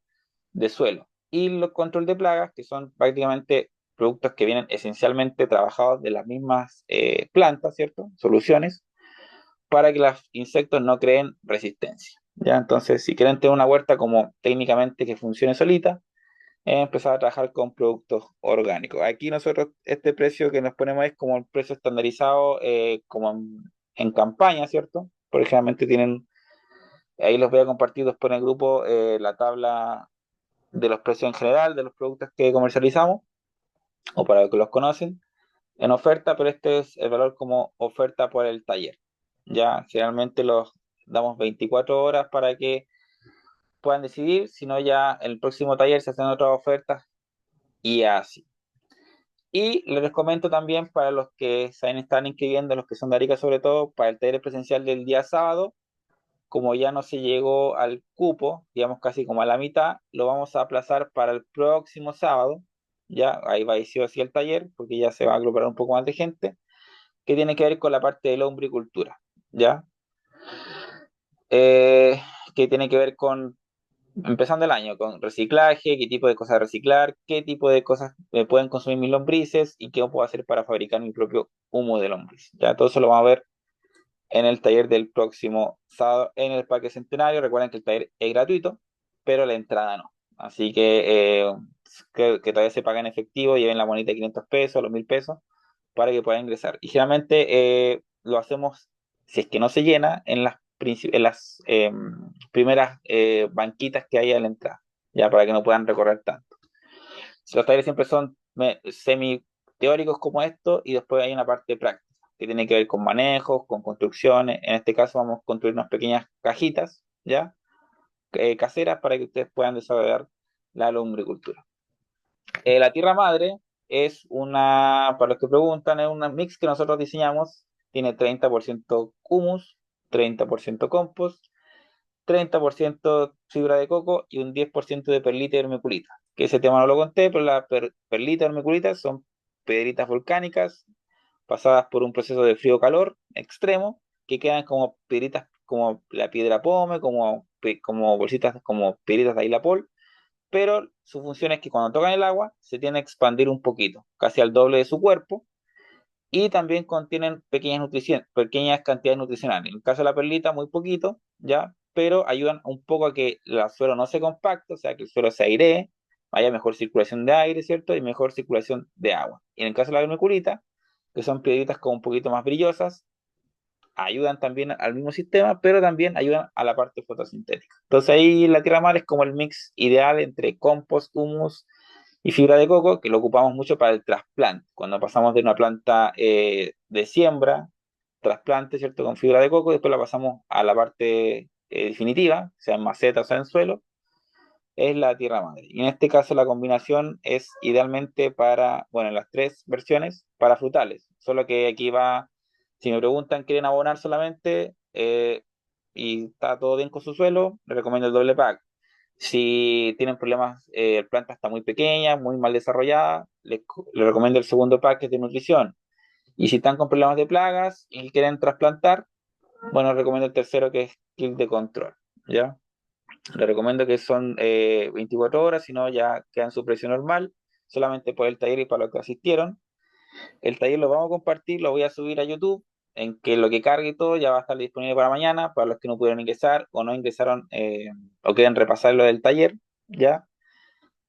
de suelo. Y los control de plagas, que son prácticamente productos que vienen esencialmente trabajados de las mismas plantas, ¿cierto? Soluciones, para que los insectos no creen resistencia. ¿Ya? Entonces, si quieren tener una huerta como técnicamente que funcione solita, empezar a trabajar con productos orgánicos. Aquí nosotros, este precio que nos ponemos es como el precio estandarizado, como en campaña, ¿cierto? Porque generalmente tienen, ahí les voy a compartir después en el grupo la tabla de los precios en general de los productos que comercializamos, o para los que los conocen, en oferta, pero este es el valor como oferta por el taller. Ya, generalmente los damos 24 horas para que puedan decidir, si no ya en el próximo taller se hacen otras ofertas y así. Y les comento también para los que se están inscribiendo, los que son de Arica sobre todo, para el taller presencial del día sábado, como ya no se llegó al cupo, digamos casi como a la mitad, lo vamos a aplazar para el próximo sábado. Ya ahí va a ir sí o sí el taller, porque ya se va a agrupar un poco más de gente, que tiene que ver con la parte de la hombricultura, ¿ya? Eh, que tiene que ver con, empezando el año, con reciclaje, qué tipo de cosas reciclar, qué tipo de cosas pueden consumir mis lombrices y qué puedo hacer para fabricar mi propio humo de lombriz. Ya todo eso lo vamos a ver en el taller del próximo sábado en el Parque Centenario. Recuerden que el taller es gratuito, pero la entrada no. Así que todavía se paga en efectivo, lleven la moneda de 500 pesos, los 1000 pesos, para que puedan ingresar. Y generalmente lo hacemos, si es que no se llena, en las primeras banquitas que hay a la entrada, ya para que no puedan recorrer tanto. Si los talleres siempre son semi teóricos como esto, y después hay una parte práctica que tiene que ver con manejos, con construcciones. En este caso vamos a construir unas pequeñas cajitas, ¿ya? Caseras para que ustedes puedan desarrollar la lombricultura. La tierra madre es para los que preguntan, es un mix que nosotros diseñamos. Tiene 30% humus, 30% compost, 30% fibra de coco y un 10% de perlita y vermiculita. Que ese tema no lo conté, pero la perlita y vermiculita son piedritas volcánicas pasadas por un proceso de frío-calor extremo que quedan como piedritas como la piedra pome, como bolsitas, como piedritas de Ailapol, pero su función es que cuando tocan el agua se tiene que expandir un poquito, casi al doble de su cuerpo, y también contienen pequeñas cantidades nutricionales. En el caso de la perlita, muy poquito, ¿ya? Pero ayudan un poco a que el suelo no se compacte, o sea, que el suelo se airee, haya mejor circulación de aire, ¿cierto? Y mejor circulación de agua. Y en el caso de la vermiculita, que son piedritas como un poquito más brillosas, ayudan también al mismo sistema, pero también ayudan a la parte fotosintética. Entonces ahí la tierra mar es como el mix ideal entre compost, humus y fibra de coco, que lo ocupamos mucho para el trasplante. Cuando pasamos de una planta de siembra, trasplante, ¿cierto? Con fibra de coco, después la pasamos a la parte definitiva, sea en maceta o sea en suelo, es la tierra madre. Y en este caso la combinación es idealmente para, bueno, en las tres versiones, para frutales. Solo que aquí va, si me preguntan, ¿quieren abonar solamente? Y está todo bien con su suelo, les recomiendo el doble pack. Si tienen problemas, la planta está muy pequeña, muy mal desarrollada, les recomiendo el segundo pack que es de nutrición. Y si están con problemas de plagas y quieren trasplantar, bueno, les recomiendo el tercero que es kit de control. ¿Ya? Les recomiendo que son 24 horas, si no ya quedan su precio normal, solamente por el taller y para los que asistieron. El taller lo vamos a compartir, lo voy a subir a YouTube, en que lo que cargue y todo ya va a estar disponible para mañana, para los que no pudieron ingresar o no ingresaron o quieren repasar lo del taller, ya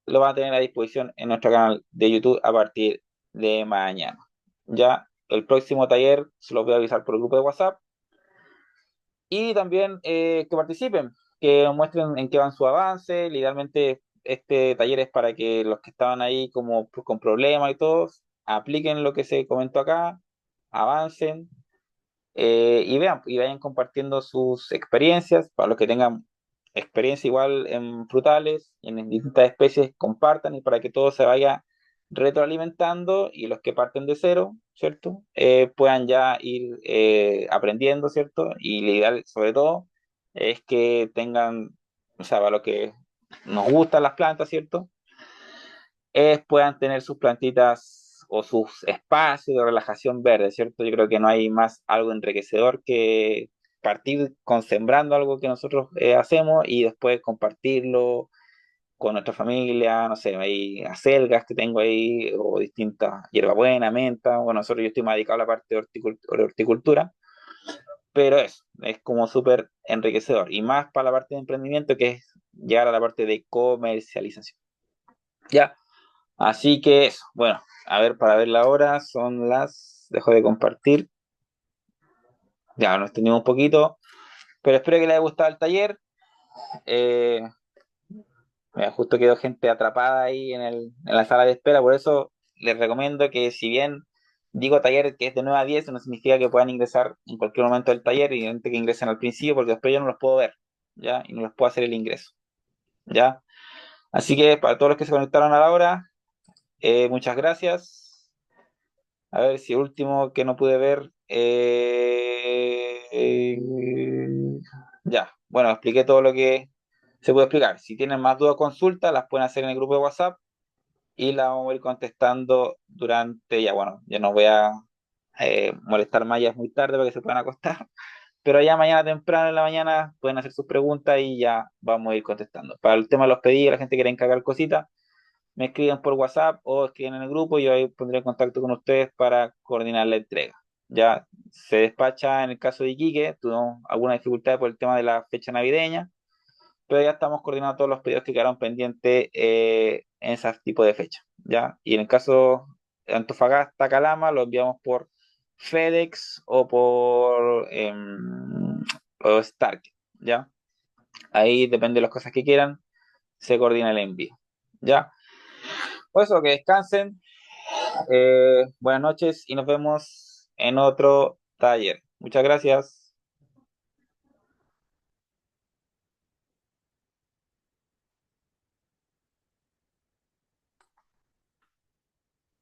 lo van a tener a disposición en nuestro canal de YouTube a partir de mañana. Ya el próximo taller se los voy a avisar por el grupo de WhatsApp y también que participen, que muestren en qué van su avance. Idealmente este taller es para que los que estaban ahí como con problemas y todos apliquen lo que se comentó acá, avancen y vean y vayan compartiendo sus experiencias. Para los que tengan experiencia igual en frutales y en distintas especies, compartan y para que todo se vaya retroalimentando y los que parten de cero, ¿cierto? Puedan ya ir aprendiendo, ¿cierto? Y lo ideal, sobre todo, es que tengan, o sea, para lo que nos gustan las plantas, ¿cierto? Puedan tener sus plantitas o sus espacios de relajación verde, ¿cierto? Yo creo que no hay más algo enriquecedor que partir con sembrando algo que nosotros hacemos y después compartirlo con nuestra familia, no sé, hay acelgas que tengo ahí o distintas hierbabuena, menta, bueno, yo estoy más dedicado a la parte de horticultura, pero es como súper enriquecedor y más para la parte de emprendimiento que es llegar a la parte de comercialización. Ya, así que eso, bueno, a ver, para ver la hora, dejo de compartir, ya nos extendimos un poquito, pero espero que les haya gustado el taller. Eh, Mira, justo quedó gente atrapada ahí en la sala de espera, por eso les recomiendo que si bien digo taller que es de 9 a 10, no significa que puedan ingresar en cualquier momento del taller y gente que ingresen al principio, porque después yo no los puedo ver, ¿ya? Y no los puedo hacer el ingreso, ¿ya? Así que para todos los que se conectaron a la hora, muchas gracias. A ver si último que no pude ver. Ya, bueno, expliqué todo lo que se puede explicar. Si tienen más dudas o consultas, las pueden hacer en el grupo de WhatsApp y las vamos a ir contestando durante, ya bueno, ya no voy a molestar más, ya es muy tarde para que se puedan acostar, pero ya mañana temprano en la mañana pueden hacer sus preguntas y ya vamos a ir contestando. Para el tema de los pedidos, la gente quiere encargar cositas, me escriben por WhatsApp o escriben en el grupo y yo ahí pondré en contacto con ustedes para coordinar la entrega. Ya se despacha en el caso de Iquique, tuvimos alguna dificultad por el tema de la fecha navideña, pero ya estamos coordinando todos los pedidos que quedaron pendientes en ese tipo de fecha, ¿ya? Y en el caso de Antofagasta, Calama, lo enviamos por FedEx o Stark, ¿ya? Ahí depende de las cosas que quieran, se coordina el envío, ¿ya? Por eso, que descansen, buenas noches y nos vemos en otro taller. Muchas gracias.